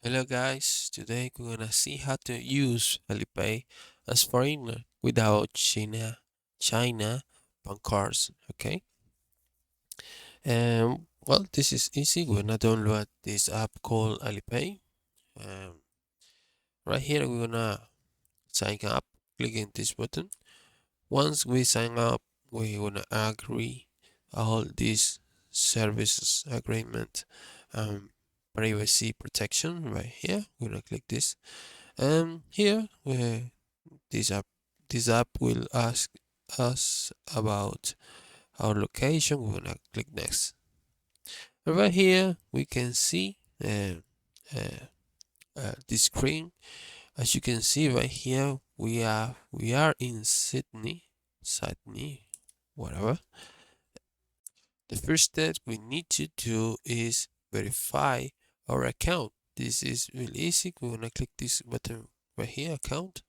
Hello guys, today we're gonna see how to use Alipay as foreigner without China bank cards. Okay, well, this is easy. We're gonna download this app called Alipay. Um, right here we're gonna sign up. Clicking this button. Once we sign up, we're gonna agree all these services agreement, privacy protection. Right here, we're gonna click this. Here, this app this app will ask us about our location. We're gonna click next. Right here, we can see uh, the screen. As you can see right here, we are in Sydney, whatever. The first step we need to do is verify our account. This is really easy. We're gonna click this button right here, account.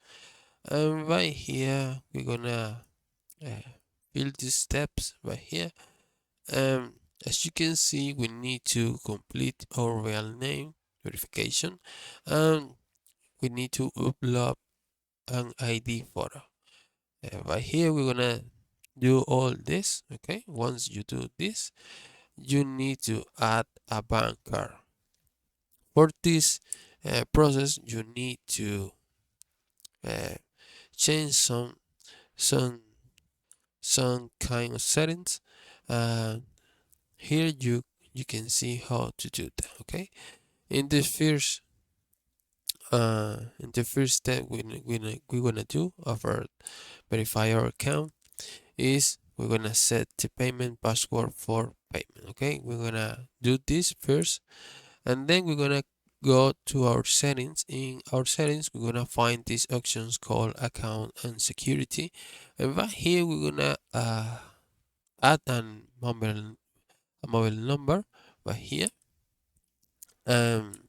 And right here, we're gonna uh, fill these steps right here. As you can see, we need to complete our real name verification, and we need to upload an ID photo. Right here, we're gonna do all this. Okay, once you do this, you need to add a bank card. For this process, you need to uh, change some some kind of settings. Here you can see how to do that. Okay, in the first step we're gonna do of our verify our account is we're gonna set the payment password for payment. Okay, we're gonna do this first, and then we're gonna go to our settings. In our settings, we're gonna find these options called account and security, and right here we're gonna add a mobile number right here. Um,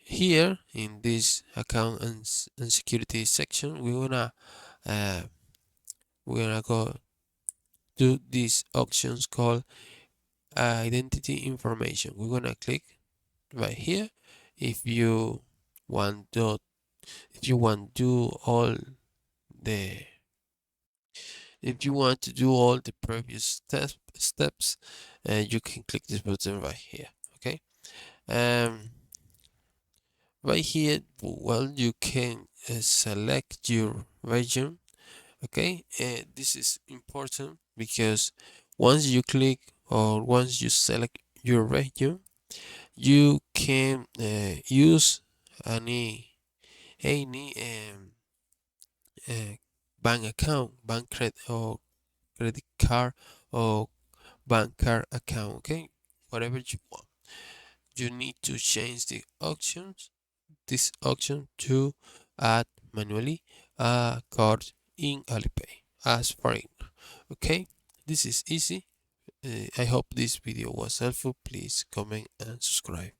Here in this account and security section, uh, we're gonna go to these options called identity information. We're gonna click right here. If you want to, if you want to do all the, if you want to do all the previous steps, you can click this button right here. Okay. Um, right here, well, you can select your region. Okay, this is important because once you click or once you select your region, you can use any bank account, bank credit or credit card or bank card account. Okay, whatever you want. You need to change this option to add manually a card in Alipay as foreigner. Okay, this is easy. I hope this video was helpful. Please comment and subscribe.